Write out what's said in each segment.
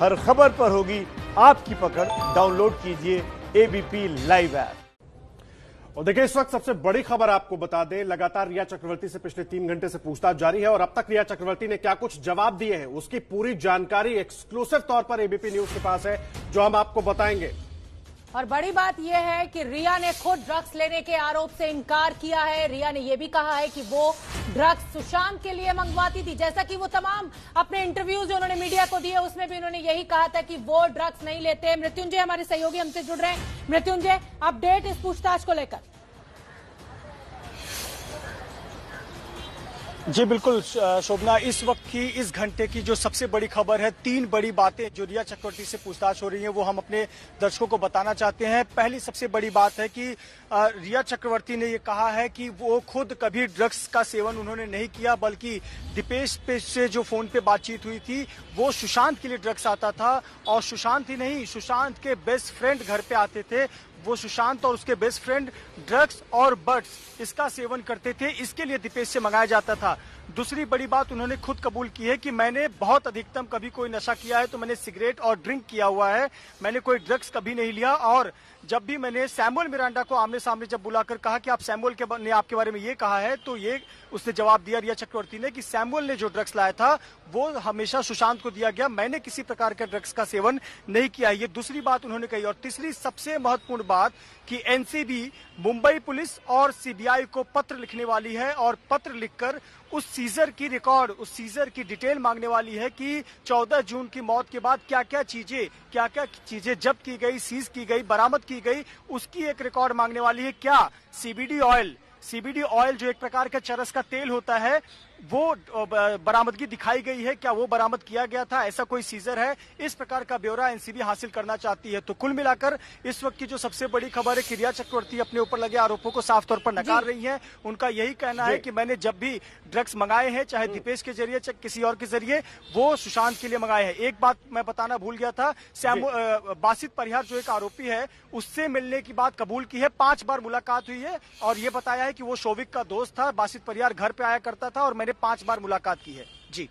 हर खबर पर होगी आपकी पकड़। डाउनलोड कीजिए एबीपी लाइव ऐप। और देखिए, इस वक्त सबसे बड़ी खबर आपको बता दें, लगातार रिया चक्रवर्ती से पिछले 3 घंटे से पूछताछ जारी है और अब तक रिया चक्रवर्ती ने क्या कुछ जवाब दिए हैं उसकी पूरी जानकारी एक्सक्लूसिव तौर पर एबीपी न्यूज के पास है, जो हम आपको बताएंगे। और बड़ी बात यह है कि रिया ने खुद ड्रग्स लेने के आरोप से इनकार किया है। रिया ने यह भी कहा है कि वो ड्रग्स सुशांत के लिए मंगवाती थी, जैसा कि वो तमाम अपने इंटरव्यूज जो उन्होंने मीडिया को दिए उसमें भी उन्होंने यही कहा था कि वो ड्रग्स नहीं लेते। मृत्युंजय हमारे सहयोगी हमसे जुड़ रहे हैं। मृत्युंजय, अपडेट इस पूछताछ को लेकर। जी बिल्कुल शोभना, इस वक्त की इस घंटे की जो सबसे बड़ी खबर है, 3 बड़ी बातें जो रिया चक्रवर्ती से पूछताछ हो रही हैं वो हम अपने दर्शकों को बताना चाहते हैं। पहली सबसे बड़ी बात है कि रिया चक्रवर्ती ने ये कहा है कि वो खुद कभी ड्रग्स का सेवन उन्होंने नहीं किया, बल्कि दीपेश से जो फोन पे बातचीत हुई थी वो सुशांत के लिए ड्रग्स आता था। और सुशांत ही नहीं, सुशांत के बेस्ट फ्रेंड घर पे आते थे, वो सुशांत और उसके बेस्ट फ्रेंड ड्रग्स और बड्स इसका सेवन करते थे, इसके लिए दीपेश से मंगाया जाता था। दूसरी बड़ी बात उन्होंने खुद कबूल की है कि मैंने बहुत अधिकतम कभी कोई नशा किया है तो मैंने सिगरेट और ड्रिंक किया हुआ है, मैंने कोई ड्रग्स कभी नहीं लिया। और जब भी मैंने सैमुअल मिरांडा को आमने सामने जब बुलाकर कहा कि आप सैमुअल ने आपके बारे में ये कहा है, तो ये उसने जवाब दिया रिया चक्रवर्ती ने कि सैमुअल ने जो ड्रग्स लाया था वो हमेशा सुशांत को दिया गया, मैंने किसी प्रकार के ड्रग्स का सेवन नहीं किया। ये दूसरी बात उन्होंने कही। और तीसरी सबसे महत्वपूर्ण बात कि एनसीबी मुंबई पुलिस और सीबीआई को पत्र लिखने वाली है और पत्र लिखकर उस सीजर की रिकॉर्ड, उस सीजर की डिटेल मांगने वाली है कि 14 जून की मौत के बाद क्या क्या चीजें जब्त की गई, सीज की गई, बरामद की गई, उसकी एक रिकॉर्ड मांगने वाली है। क्या सीबीडी ऑयल जो एक प्रकार का चरस का तेल होता है वो बरामदगी दिखाई गई है, क्या वो बरामद किया गया था, ऐसा कोई सीजर है, इस प्रकार का ब्यौरा एनसीबी हासिल करना चाहती है। तो कुल मिलाकर इस वक्त की जो सबसे बड़ी खबर है कि रिया चक्रवर्ती अपने ऊपर लगे आरोपों को साफ तौर पर नकार रही हैं। उनका यही कहना है कि मैंने जब भी ड्रग्स मंगाए हैं, चाहे दीपेश के जरिए चाहे किसी और के जरिए, वो सुशांत के लिए मंगाए हैं। एक बात मैं बताना भूल गया था, बासित परिहार जो एक आरोपी है उससे मिलने की बात कबूल की है, 5 बार मुलाकात हुई है और ये बताया है कि वो शोविक का दोस्त था, बासित परिहार घर पे आया करता था और मैंने 5 बार मुलाकात की है। जी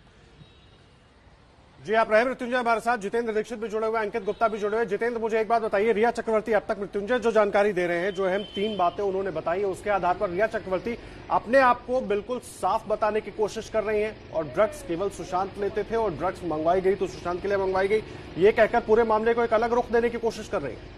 आप रहे मृत्युंजय हमारे साथ, जितेंद्र दीक्षित भी जुड़े हुए, अंकित गुप्ता भी जुड़े हुए। जितेंद्र, मुझे एक बात बताइए, रिया चक्रवर्ती अब तक मृत्युंजय जो जानकारी दे रहे हैं, जो अहम 3 बातें उन्होंने बताई है, उसके आधार पर रिया चक्रवर्ती अपने आप को बिल्कुल साफ बताने की कोशिश कर रही हैं और ड्रग्स केवल सुशांत लेते थे और ड्रग्स मंगवाई गई तो सुशांत के लिए मंगवाई गई, ये कहकर पूरे मामले को एक अलग रुख देने की कोशिश कर रही है।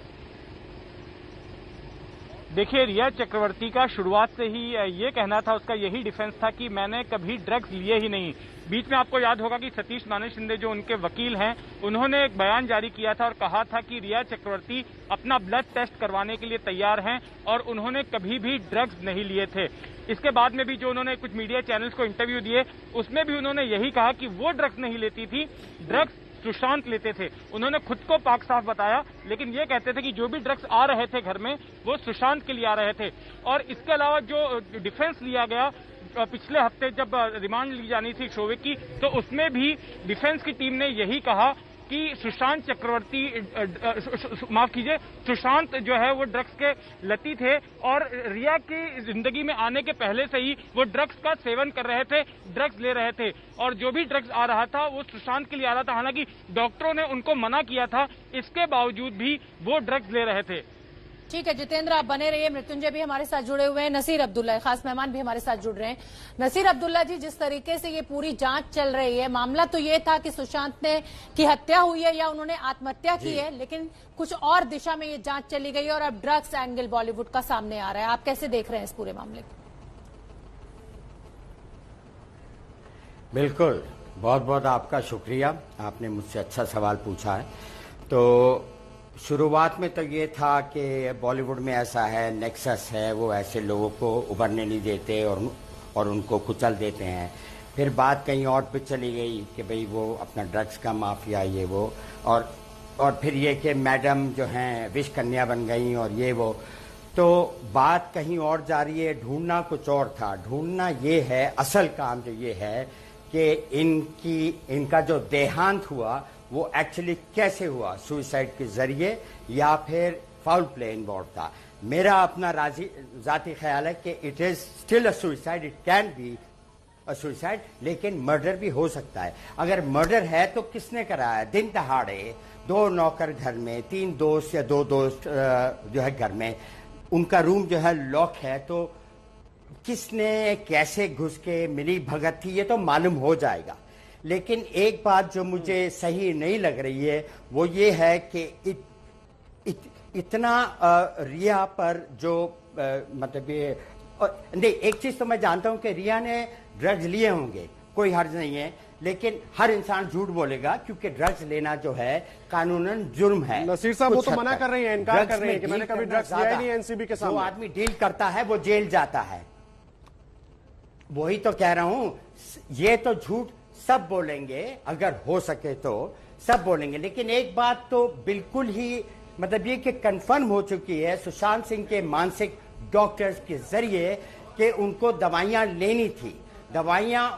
देखिए, रिया चक्रवर्ती का शुरुआत से ही ये कहना था, उसका यही डिफेंस था कि मैंने कभी ड्रग्स लिए ही नहीं। बीच में आपको याद होगा कि सतीश नाने शिंदे जो उनके वकील हैं, उन्होंने एक बयान जारी किया था और कहा था कि रिया चक्रवर्ती अपना ब्लड टेस्ट करवाने के लिए तैयार हैं और उन्होंने कभी भी ड्रग्स नहीं लिए थे। इसके बाद में भी जो उन्होंने कुछ मीडिया चैनल्स को इंटरव्यू दिए उसमें भी उन्होंने यही कहा कि वो ड्रग्स नहीं लेती थी, ड्रग्स सुशांत लेते थे। उन्होंने खुद को पाक साफ बताया, लेकिन ये कहते थे कि जो भी ड्रग्स आ रहे थे घर में वो सुशांत के लिए आ रहे थे। और इसके अलावा जो डिफेंस लिया गया पिछले हफ्ते जब रिमांड ली जानी थी शोविक की, तो उसमें भी डिफेंस की टीम ने यही कहा कि सुशांत चक्रवर्ती माफ कीजिए, सुशांत जो है वो ड्रग्स के लती थे और रिया की जिंदगी में आने के पहले से ही वो ड्रग्स का सेवन कर रहे थे, ड्रग्स ले रहे थे और जो भी ड्रग्स आ रहा था वो सुशांत के लिए आ रहा था। हालांकि डॉक्टरों ने उनको मना किया था, इसके बावजूद भी वो ड्रग्स ले रहे थे। ठीक है जितेंद्र, आप बने रहिए। मृत्युंजय भी हमारे साथ जुड़े हुए हैं, नसीर अब्दुल्ला खास मेहमान भी हमारे साथ जुड़ रहे हैं। नसीर अब्दुल्ला जी, जिस तरीके से ये पूरी जांच चल रही है, मामला तो ये था कि सुशांत की हत्या हुई है या उन्होंने आत्महत्या की है, लेकिन कुछ और दिशा में ये जांच चली गई और अब ड्रग्स एंगल बॉलीवुड का सामने आ रहा है। आप कैसे देख रहे हैं इस पूरे मामले को? बिल्कुल, बहुत बहुत आपका शुक्रिया, आपने मुझसे अच्छा सवाल पूछा है। तो शुरुआत में तो ये था कि बॉलीवुड में ऐसा है, नेक्सस है, वो ऐसे लोगों को उभरने नहीं देते और उनको कुचल देते हैं। फिर बात कहीं और पे चली गई कि भाई वो अपना ड्रग्स का माफिया ये वो, और फिर ये कि मैडम जो हैं विश कन्या बन गई और ये वो। तो बात कहीं और जा रही है, ढूंढना कुछ और था। ढूंढना ये है, असल काम जो ये है कि इनका जो देहांत हुआ वो एक्चुअली कैसे हुआ, सुसाइड के जरिए या फिर फाउल प्ले इन्वॉल्व था। मेरा अपना जाती ख्याल है कि it is still a suicide, it can be suicide, लेकिन मर्डर भी हो सकता है। अगर मर्डर है तो किसने कराया? दिन दहाड़े 2 नौकर घर में, 3 दोस्त या 2 दोस्त जो है घर में, उनका रूम जो है लॉक है, तो किसने कैसे घुस के मिली भगत थी ये तो मालूम हो जाएगा। लेकिन एक बात जो मुझे सही नहीं लग रही है वो ये है कि इतना रिया पर जो मतलब ये नहीं, एक चीज तो मैं जानता हूं कि रिया ने ड्रग्स लिए होंगे, कोई हर्ज नहीं है, लेकिन हर इंसान झूठ बोलेगा क्योंकि ड्रग्स लेना जो है कानूनन जुर्म है। नसीर साहब वो तो मना कर रही हैं, इनकार कर रही हैं कि मैंने कभी ड्रग्स लिया ही नहीं एनसीबी के सामने। जो आदमी डील करता है वो जेल जाता है। वही तो कह रहा हूं, ये तो झूठ सब बोलेंगे, अगर हो सके तो सब बोलेंगे, लेकिन एक बात तो बिल्कुल ही मतलब ये कि कंफर्म हो चुकी है सुशांत सिंह के मानसिक डॉक्टर्स के जरिए कि उनको दवाइयां लेनी थी, दवाइयां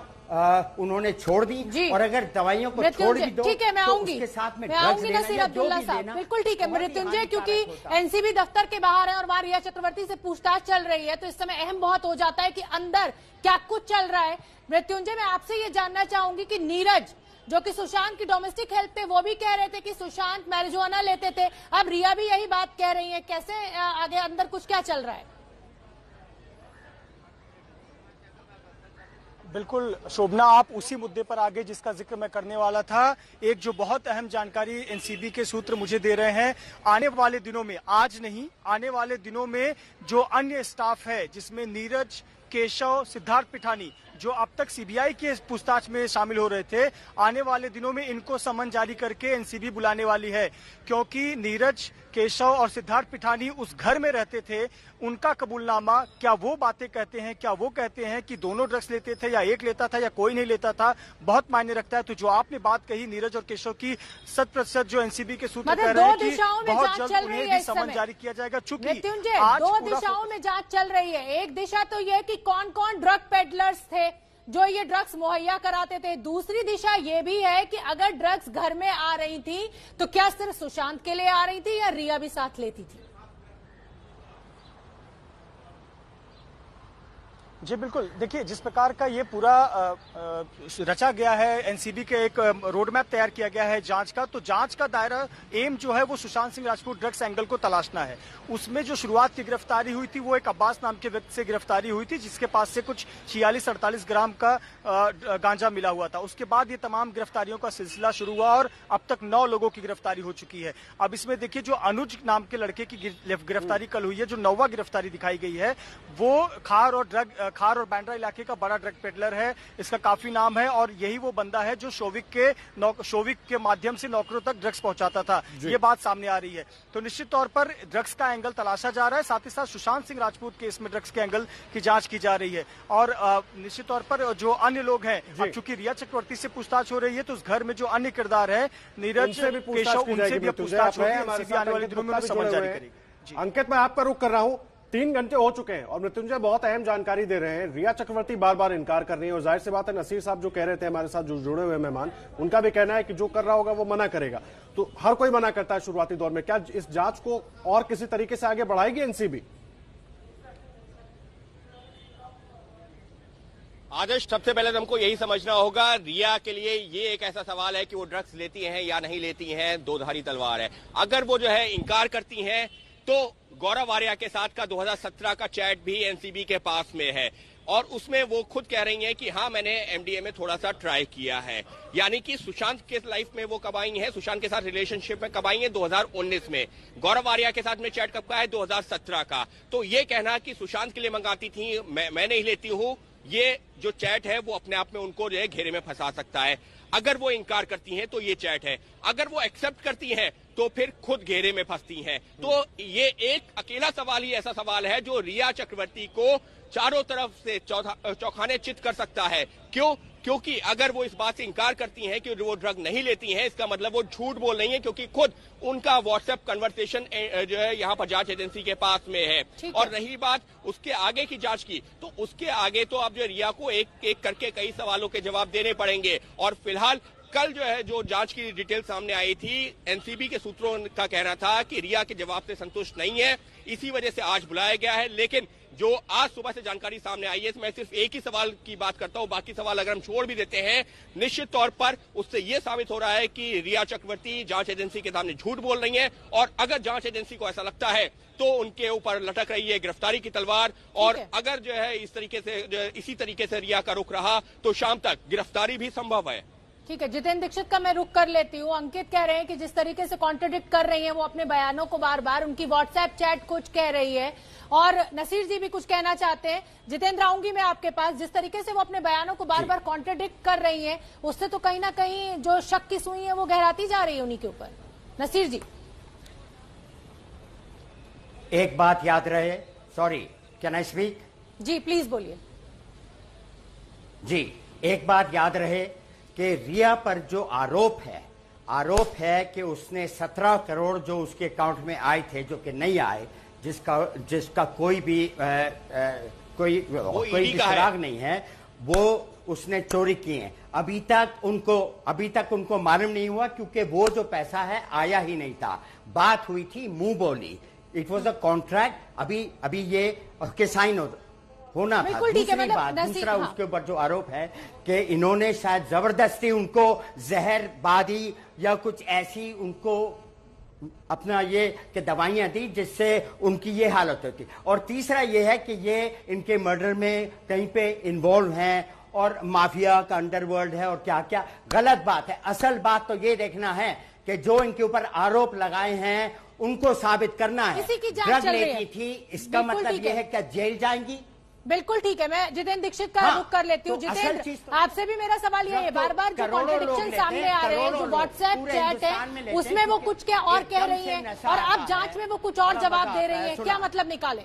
उन्होंने छोड़ दी, और अगर दवाइयों को छोड़ भी दो ठीक है, मैं आऊंगी, उसके साथ में मैं आऊंगी नसीर अब्दुल्ला साहब, बिल्कुल ठीक है मृत्युंजय, क्योंकि एनसीबी दफ्तर के बाहर है और वहां रिया चक्रवर्ती से पूछताछ चल रही है, तो इस समय अहम बहुत हो जाता है कि अंदर क्या कुछ चल रहा है। मृत्युंजय, मैं आपसे ये जानना चाहूंगी कि नीरज जो कि सुशांत की डोमेस्टिक हेल्थ थे, वो भी कह रहे थे कि सुशांत मैरिजुआना लेते थे, अब रिया भी यही बात कह रही है, कैसे आगे अंदर कुछ क्या चल रहा है? बिल्कुल शोभना, आप उसी मुद्दे पर आगे जिसका जिक्र मैं करने वाला था। एक जो बहुत अहम जानकारी एनसीबी के सूत्र मुझे दे रहे हैं, आने वाले दिनों में, आज नहीं, आने वाले दिनों में जो अन्य स्टाफ है जिसमें नीरज, केशव, सिद्धार्थ पिठानी जो अब तक सीबीआई के पूछताछ में शामिल हो रहे थे, आने वाले दिनों में इनको समन जारी करके एनसीबी बुलाने वाली है, क्योंकि नीरज, केशव और सिद्धार्थ पिठानी उस घर में रहते थे। उनका कबूलनामा, क्या वो बातें कहते हैं, क्या वो कहते हैं कि दोनों ड्रग्स लेते थे या एक लेता था या कोई नहीं लेता था, बहुत मायने रखता है। तो जो आपने बात कही नीरज और केशव की, 100% जो एनसीबी के सूत्र कह रहे हैं कि बहुत जल्द उन्हें भी समन जारी किया जाएगा। चूंकि आज 2 दिशाओं में जांच चल रही है। एक दिशा तो यह कि कौन कौन ड्रग पेडलर्स थे जो ये ड्रग्स मुहैया कराते थे, दूसरी दिशा ये भी है कि अगर ड्रग्स घर में आ रही थी तो क्या सिर्फ सुशांत के लिए आ रही थी या रिया भी साथ लेती थी? जी बिल्कुल, देखिए जिस प्रकार का ये पूरा रचा गया है, एनसीबी के एक रोड मैप तैयार किया गया है जांच का, तो जांच का दायरा एम जो है वो सुशांत सिंह राजपूत ड्रग्स एंगल को तलाशना है। उसमें जो शुरुआत की गिरफ्तारी हुई थी वो एक अब्बास नाम के व्यक्ति से गिरफ्तारी हुई थी, जिसके पास से कुछ 46-48 ग्राम का गांजा मिला हुआ था। उसके बाद ये तमाम गिरफ्तारियों का सिलसिला शुरू हुआ और अब तक 9 लोगों की गिरफ्तारी हो चुकी है। अब इसमें देखिए जो अनुज नाम के लड़के की गिरफ्तारी कल हुई है, जो 9वां गिरफ्तारी दिखाई गई है, वो खार और बांद्रा इलाके का बड़ा ड्रग पेडलर है, इसका काफी नाम है, और यही वो बंदा है जो शोविक के माध्यम से नौकरों तक ड्रग्स पहुंचाता था। ये बात सामने आ रही है। तो निश्चित तौर पर ड्रग्स का एंगल तलाशा जा रहा है, साथ ही साथ सुशांत सिंह राजपूत केस में ड्रग्स के एंगल की जांच की जा रही है। और निश्चित तौर पर जो अन्य लोग हैं, अब चूंकि रिया चक्रवर्ती से पूछताछ हो रही है, तो उस घर में जो अन्य किरदार है, नीरज, केशव, उनसे भी पूछताछ होगी, आने वाले दिनों में समन जारी करेगी। अंकित, मैं आपका रुख कर रहा हूं, 3 घंटे हो चुके हैं और मृत्युंजय बहुत अहम जानकारी दे रहे हैं। रिया चक्रवर्ती बार बार इनकार कर रही है और जाहिर सी बात है नसीर साहब जो कह रहे थे हमारे साथ जो जुड़े हुए मेहमान, उनका भी कहना है कि जो कर रहा होगा वो मना करेगा। तो हर कोई मना करता है शुरुआती दौर में। क्या इस जांच को और किसी तरीके से आगे बढ़ाएगी एनसीबी? आदर्श, सबसे पहले हमको यही समझना होगा, रिया के लिए ये एक ऐसा सवाल है कि वो ड्रग्स लेती हैं या नहीं लेती हैं, दो-धारी तलवार है। अगर वो जो है इनकार करती हैं तो गौरव आर्या के साथ का 2017 का चैट भी एनसीबी के पास में है और उसमें वो खुद कह रही हैं कि हाँ, मैंने एमडीए में थोड़ा सा ट्राई किया है। यानी कि सुशांत के लाइफ में वो कब आई है, सुशांत के साथ रिलेशनशिप में कब आई है, 2019 में। गौरव आर्या के साथ में चैट कब का है, 2017 का। तो ये कहना कि सुशांत के लिए मंगाती थी, मैं नहीं लेती हूँ, ये जो चैट है वो अपने आप में उनको जो है घेरे में फंसा सकता है। अगर वो इनकार करती हैं तो ये चैट है, अगर वो एक्सेप्ट करती हैं तो फिर खुद घेरे में फंसती हैं। तो ये एक अकेला सवाल ही ऐसा सवाल है जो रिया चक्रवर्ती को चारों तरफ से चौंकाने चित कर सकता है। क्यों? क्योंकि अगर वो इस बात से इनकार करती हैं कि वो ड्रग नहीं लेती हैं, इसका मतलब वो झूठ बोल रही हैं, क्योंकि खुद उनका व्हाट्सएप कन्वर्सेशन जो है यहाँ पर जांच एजेंसी के पास में है। और रही बात उसके आगे की जांच की, तो उसके आगे तो अब जो रिया को एक एक करके कई सवालों के जवाब देने पड़ेंगे। और फिलहाल कल जो है जो जांच की डिटेल सामने आई थी, एनसीबी के सूत्रों का कहना था कि रिया के जवाब से संतुष्ट नहीं है, इसी वजह से आज बुलाया गया है। लेकिन जो आज सुबह से जानकारी सामने आई है, मैं सिर्फ एक ही सवाल की बात करता हूं, बाकी सवाल अगर हम छोड़ भी देते हैं, निश्चित तौर पर उससे यह साबित हो रहा है कि रिया चक्रवर्ती जांच एजेंसी के सामने झूठ बोल रही हैं, और अगर जांच एजेंसी को ऐसा लगता है तो उनके ऊपर लटक रही है गिरफ्तारी की तलवार, और अगर जो है इसी तरीके से रिया का रुख रहा तो शाम तक गिरफ्तारी भी संभव है। ठीक है, जितेंद्र दीक्षित का मैं रुक कर लेती हूँ। अंकित कह रहे हैं कि जिस तरीके से कॉन्ट्रडिक्ट कर रही हैं वो अपने बयानों को बार बार, उनकी व्हाट्सएप चैट कुछ कह रही है, और नसीर जी भी कुछ कहना चाहते हैं। जितेंद्र, आऊंगी मैं आपके पास। जिस तरीके से वो अपने बयानों को बार बार कॉन्ट्रडिक्ट कर रही है, उससे तो कहीं ना कहीं जो शक की सुई है वो गहराती जा रही है उन्हीं के ऊपर। नसीर जी, एक बात याद रहे, सॉरी कैन आई स्पीक? जी प्लीज बोलिए। जी, एक बात याद रहे कि रिया पर जो आरोप है कि उसने 17 करोड़ जो उसके अकाउंट में आए थे जो कि नहीं आए, जिसका कोई भी सुराग नहीं है, वो उसने चोरी की है। अभी तक उनको मालूम नहीं हुआ, क्योंकि वो जो पैसा है आया ही नहीं था। बात हुई थी मुंह बोली, इट वॉज अ कॉन्ट्रैक्ट, अभी ये के साइन होना था। दूसरी बात, दूसरा उसके ऊपर जो आरोप है कि इन्होंने शायद जबरदस्ती उनको जहरबादी या कुछ ऐसी उनको अपना ये कि दवाइयां दी जिससे उनकी ये हालत होती। और तीसरा ये है कि ये इनके मर्डर में कहीं पे इन्वॉल्व हैं और माफिया का अंडरवर्ल्ड है और क्या क्या गलत बात है। असल बात तो ये देखना है कि जो इनके ऊपर आरोप लगाए हैं उनको साबित करना है। ड्रग लेती थी, इसका मतलब यह है क्या जेल जाएंगी? बिल्कुल ठीक है, मैं जितेंद्र दीक्षित का रुख कर लेती हूँ। जितेंद्र, आपसे भी मेरा सवाल ये है, बार बार जो कॉन्ट्रडिक्शन सामने आ रहे हैं, जो व्हाट्सएप चैट है उसमें वो कुछ क्या और कह रही है और अब जांच में वो कुछ और जवाब दे रही है, क्या मतलब निकालें?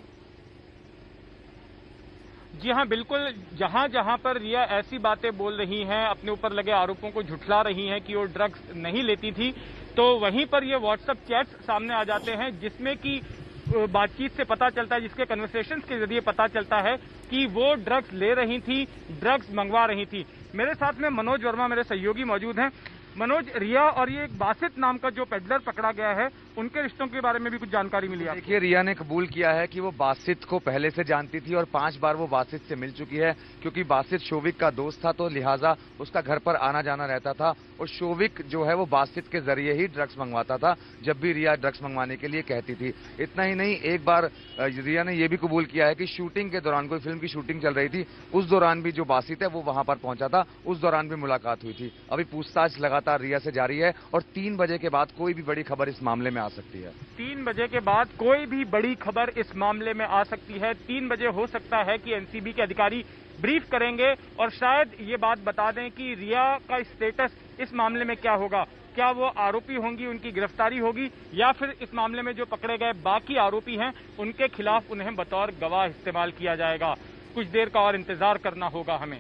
जी हाँ, बिल्कुल। जहां जहां पर रिया ऐसी बातें बोल रही हैं, अपने ऊपर लगे आरोपों को झुठला रही हैं कि वो ड्रग्स नहीं लेती थी, तो वहीं पर ये व्हाट्सएप चैट्स सामने आ जाते हैं जिसमें कि बातचीत से पता चलता है, जिसके कन्वर्सेशंस के जरिए पता चलता है कि वो ड्रग्स ले रही थी, ड्रग्स मंगवा रही थी। मेरे साथ में मनोज वर्मा, मेरे सहयोगी, मौजूद हैं। मनोज, रिया और ये एक बासित नाम का जो पेडलर पकड़ा गया है, उनके रिश्तों के बारे में भी कुछ जानकारी मिली है? देखिए, रिया ने कबूल किया है कि वो बासित को पहले से जानती थी और 5 बार वो बासित से मिल चुकी है, क्योंकि बासित शोविक का दोस्त था, तो लिहाजा उसका घर पर आना जाना रहता था, और शोविक जो है वो बासित के जरिए ही ड्रग्स मंगवाता था जब भी रिया ड्रग्स मंगवाने के लिए कहती थी। इतना ही नहीं, एक बार रिया ने यह भी कबूल किया है कि शूटिंग के दौरान, कोई फिल्म की शूटिंग चल रही थी, उस दौरान भी जो बासित है वो वहां पर पहुंचा था, उस दौरान भी मुलाकात हुई थी। अभी पूछताछ लगातार रिया से जारी है और 3 बजे के बाद कोई भी बड़ी खबर इस मामले में आ सकती है। 3 बजे के बाद कोई भी बड़ी खबर इस मामले में आ सकती है। 3 बजे हो सकता है कि एनसीबी के अधिकारी ब्रीफ करेंगे और शायद ये बात बता दें कि रिया का स्टेटस इस मामले में क्या होगा। क्या वो आरोपी होंगी, उनकी गिरफ्तारी होगी, या फिर इस मामले में जो पकड़े गए बाकी आरोपी हैं उनके खिलाफ उन्हें बतौर गवाह इस्तेमाल किया जाएगा। कुछ देर का और इंतजार करना होगा हमें।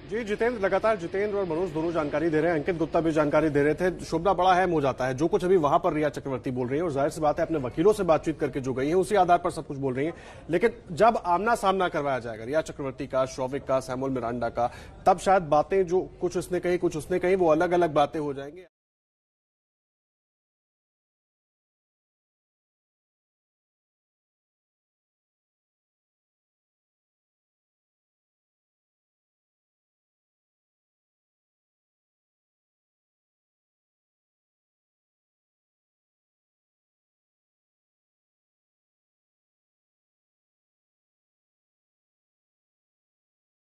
जी जितेंद्र, लगातार जितेंद्र और मनोज दोनों जानकारी दे रहे हैं, अंकित गुप्ता भी जानकारी दे रहे थे। शोभना बड़ा अहम हो जाता है जो कुछ अभी वहां पर रिया चक्रवर्ती बोल रही है, और जाहिर सी बात है अपने वकीलों से बातचीत करके जो गई है उसी आधार पर सब कुछ बोल रही है। लेकिन जब आमना सामना करवाया जाएगा रिया चक्रवर्ती का, शौविक का, सैमुअल मिरांडा का, तब शायद बातें जो कुछ उसने कही कुछ उसने कही वो अलग अलग बातें हो जाएंगी।